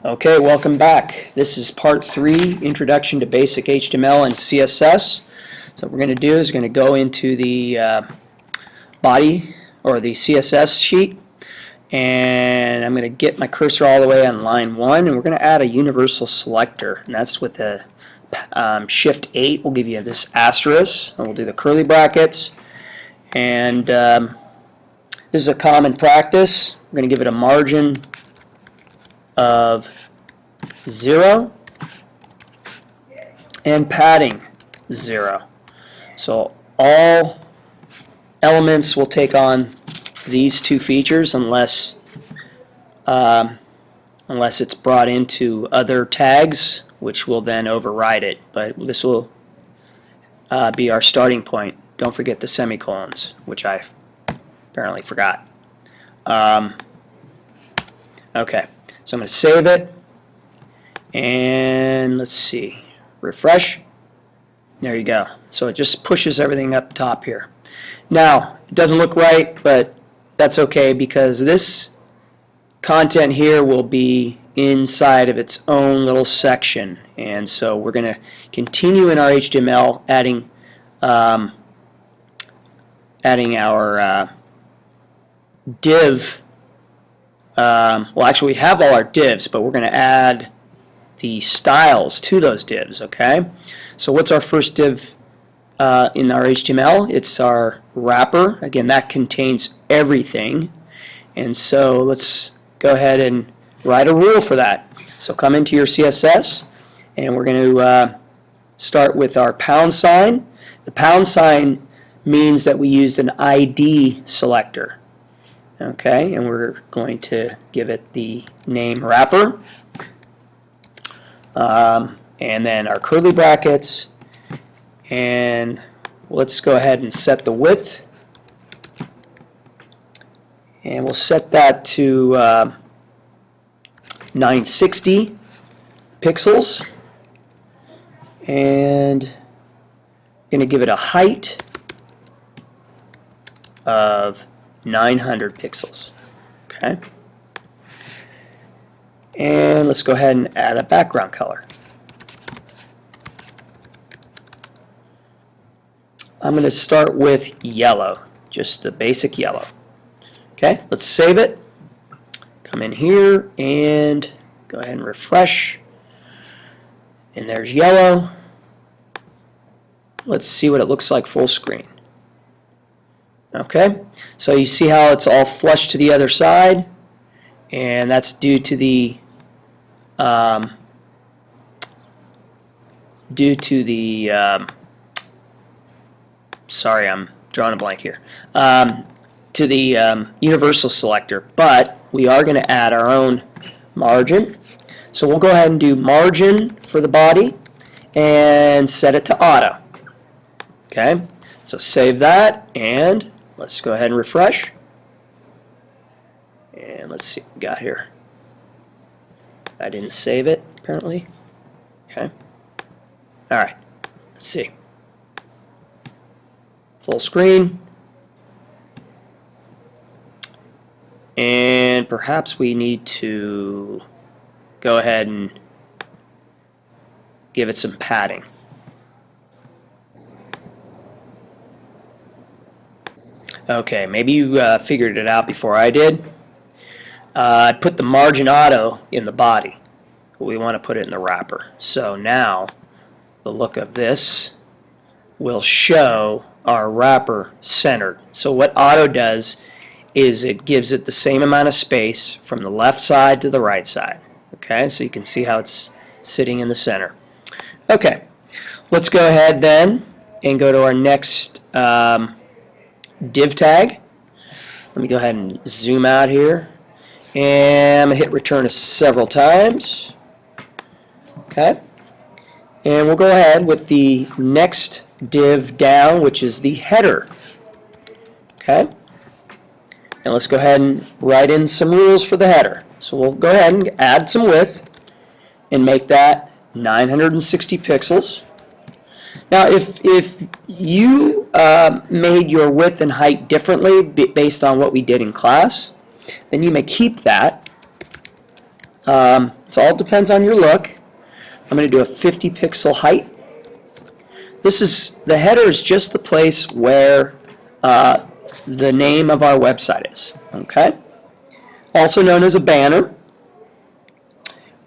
Okay, welcome back. This is part 3, Introduction to Basic HTML and CSS. So what we're going to do is going to go into the body or the CSS sheet, and I'm going to get my cursor all the way on line 1, and we're going to add a universal selector, and that's with the Shift 8 will give you this asterisk, and we'll do the curly brackets, and this is a common practice. We're going to give it a margin of 0 and padding 0. So all elements will take on these two features unless it's brought into other tags, which will then override it. But this will be our starting point. Don't forget the semicolons, which I apparently forgot. Okay. So I'm going to save it, and let's see, refresh. There you go. So it just pushes everything up top here. Now, it doesn't look right, but that's okay because this content here will be inside of its own little section. And so we're going to continue in our HTML adding our div. Well, actually, we have all our divs, but we're going to add the styles to those divs, okay? So what's our first div in our HTML? It's our wrapper. Again, that contains everything. And so let's go ahead and write a rule for that. So come into your CSS, and we're going to start with our pound sign. The pound sign means that we used an ID selector. Okay, and we're going to give it the name wrapper, and then our curly brackets, and let's go ahead and set the width, and we'll set that to 960 pixels, and I'm going to give it a height of 900 pixels. Okay. And let's go ahead and add a background color. I'm going to start with yellow, just the basic yellow. Okay, let's save it. Come in here and go ahead and refresh. And there's yellow. Let's see what it looks like full screen. Okay, so you see how it's all flushed to the other side, and that's due to the sorry, I'm drawing a blank here, to the universal selector, but we are going to add our own margin. So we'll go ahead and do margin for the body and set it to auto. Okay, so save that, and let's go ahead and refresh. And let's see what we got here. I didn't save it, apparently. Okay. Alright, let's see. Full screen. And perhaps we need to go ahead and give it some padding. Okay, maybe you figured it out before I did. I put the margin auto in the body. We want to put it in the wrapper. So now the look of this will show our wrapper centered. So what auto does is it gives it the same amount of space from the left side to the right side. Okay, so you can see how it's sitting in the center. Okay, let's go ahead then and go to our next div tag. Let me go ahead and zoom out here, and I'm going to hit return several times. Okay, and we'll go ahead with the next div down, which is the header. Okay, and let's go ahead and write in some rules for the header. So we'll go ahead and add some width and make that 960 pixels. Now, if you made your width and height differently based on what we did in class, then you may keep that It all depends on your look. I'm going to do a 50 pixel height. The header is just the place where the name of our website is. Okay? Also known as a banner.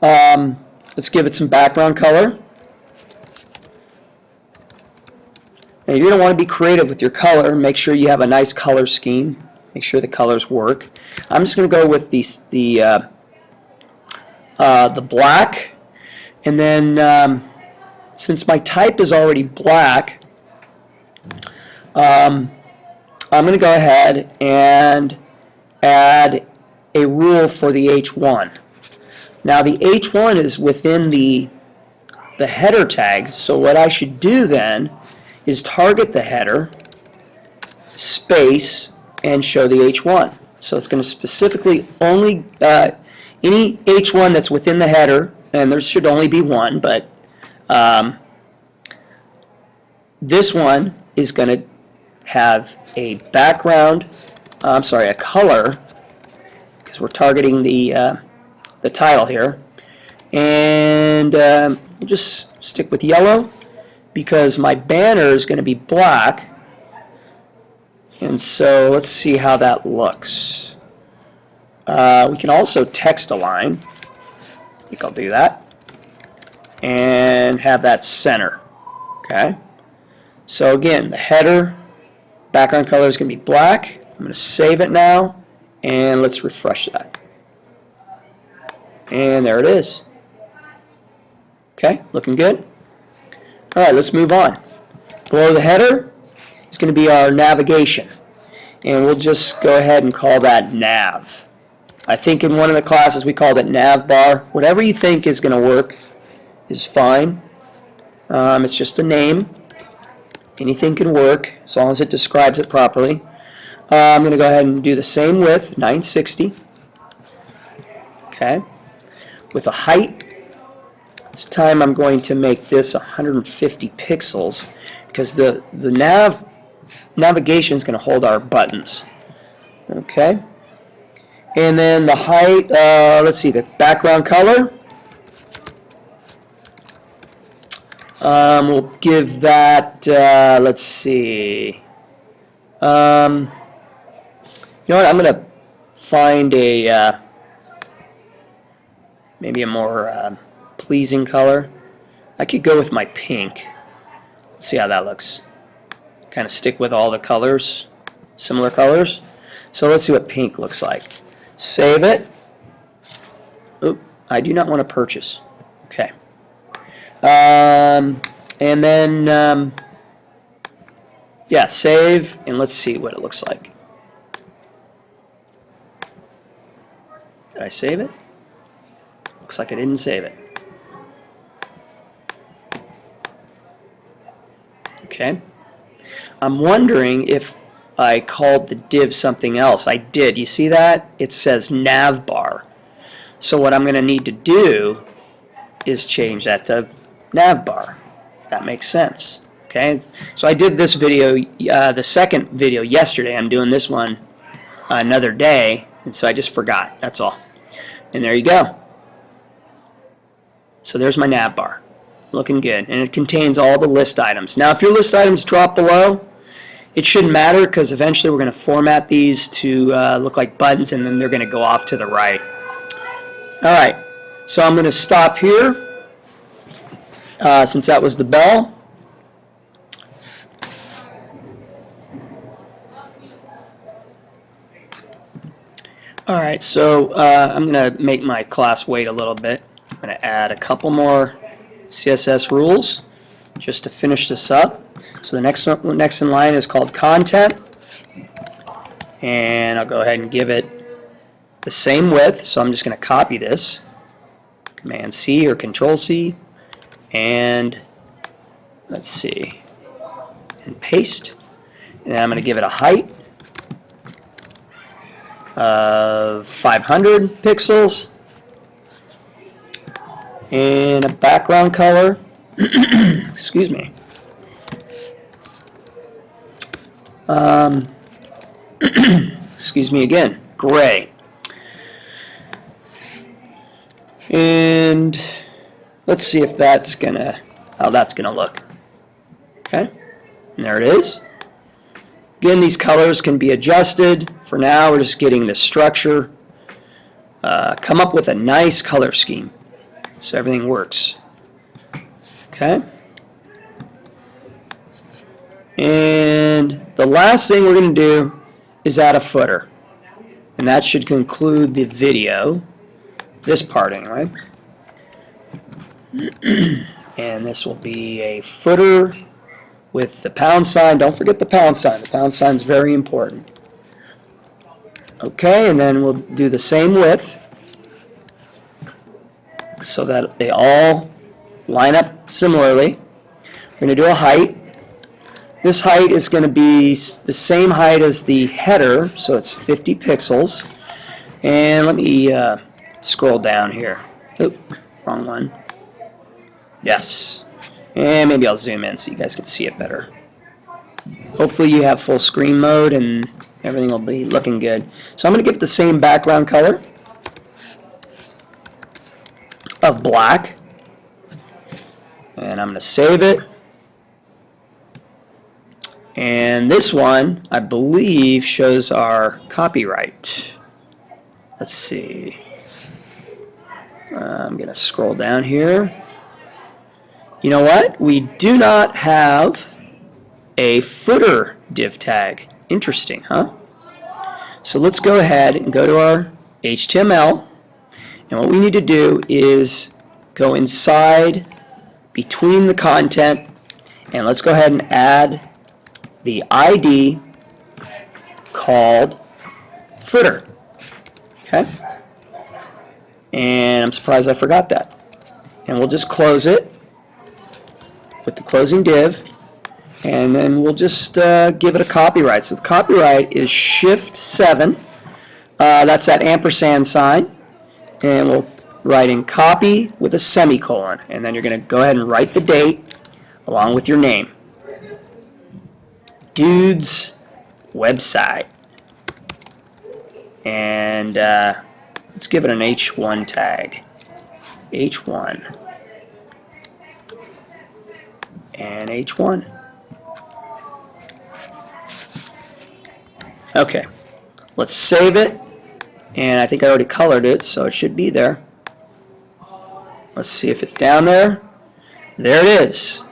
Let's give it some background color. Now you're going to want to be creative with your color. Make sure you have a nice color scheme. Make sure the colors work. I'm just going to go with the black, and then since my type is already black, I'm going to go ahead and add a rule for the H1. Now the H1 is within the header tag, so what I should do then is target the header, space, and show the H1. So it's going to specifically only any H1 that's within the header, and there should only be one, but this one is going to have a background, a color, because we're targeting the title here, and we'll just stick with yellow because my banner is going to be black, and so let's see how that looks. We can also text align. I think I'll do that, and have that center. Okay. So again, the header background color is going to be black. I'm going to save it now, and let's refresh that. And there it is. Okay, looking good. All right, let's move on. Below the header is going to be our navigation, and we'll just go ahead and call that nav. I think in one of the classes we called it nav bar. Whatever you think is going to work is fine. It's just a name. Anything can work as long as it describes it properly. I'm going to go ahead and do the same width, 960. Okay. With a height, this time I'm going to make this 150 pixels because the navigation is going to hold our buttons. Okay. And then the height, let's see, the background color. We'll give that, let's see. You know what, I'm going to find a, maybe a more pleasing color. I could go with my pink. Let's see how that looks. Kind of stick with all the colors, similar colors. So let's see what pink looks like. Save it. Oop, I do not want to purchase. Okay. And then, yeah, save, and let's see what it looks like. Did I save it? Looks like I didn't save it. Okay. I'm wondering if I called the div something else. I did. You see that? It says navbar. So what I'm going to need to do is change that to navbar. That makes sense. Okay. So I did this video, the second video yesterday. I'm doing this one another day, and so I just forgot. That's all. And there you go. So there's my navbar. Looking good. And it contains all the list items. Now if your list items drop below, it shouldn't matter because eventually we're going to format these to look like buttons, and then they're going to go off to the right. Alright, so I'm going to stop here since that was the bell. Alright, so I'm going to make my class wait a little bit. I'm going to add a couple more CSS rules just to finish this up. So the next in line is called content, and I'll go ahead and give it the same width. So I'm just going to copy this, Command C or Control C, and let's see, and paste. And I'm going to give it a height of 500 pixels and a background color. Excuse me. Excuse me again. Gray. And let's see if that's how that's gonna look. Okay, and there it is. Again, these colors can be adjusted. For now, we're just getting the structure. Come up with a nice color scheme so everything works. Okay. And the last thing we're going to do is add a footer. And that should conclude the video, this part anyway. And this will be a footer with the pound sign. Don't forget the pound sign. The pound sign is very important. Okay, and then we'll do the same width so that they all line up similarly. We're going to do a height. This height is going to be the same height as the header, so it's 50 pixels. And let me scroll down here. Oop, wrong one. Yes. And maybe I'll zoom in so you guys can see it better. Hopefully you have full screen mode and everything will be looking good. So I'm going to give it the same background color of black. And I'm going to save it. And this one, I believe, shows our copyright. Let's see. I'm going to scroll down here. You know what? We do not have a footer div tag. Interesting, huh? So let's go ahead and go to our HTML. And what we need to do is go inside between the content. And let's go ahead and add the ID called footer. Okay? And I'm surprised I forgot that. And we'll just close it with the closing div, and then we'll just give it a copyright. So the copyright is Shift 7. That's that ampersand sign, and we'll write in copy with a semicolon, and then you're going to go ahead and write the date along with your name. Dude's website, and let's give it an H1 tag. H1 and H1. Okay, let's save it, and I think I already colored it, so it should be there. Let's see if it's down there. There it is.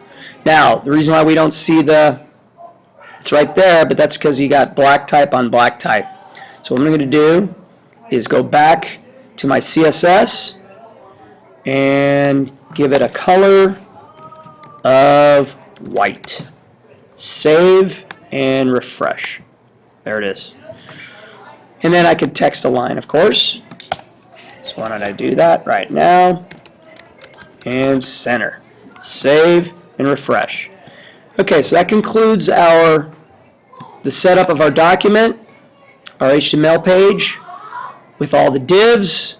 Now, the reason why we don't see it's right there, but that's because you got black type on black type. So what I'm going to do is go back to my CSS and give it a color of white. Save and refresh. There it is. And then I could text a line, of course. So why don't I do that right now? And center. Save and refresh. Okay, so that concludes the setup of our document, our HTML page with all the divs.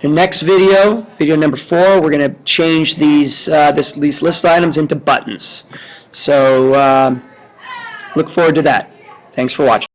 In the next video, video number 4, we're going to change these list items into buttons. So look forward to that. Thanks for watching.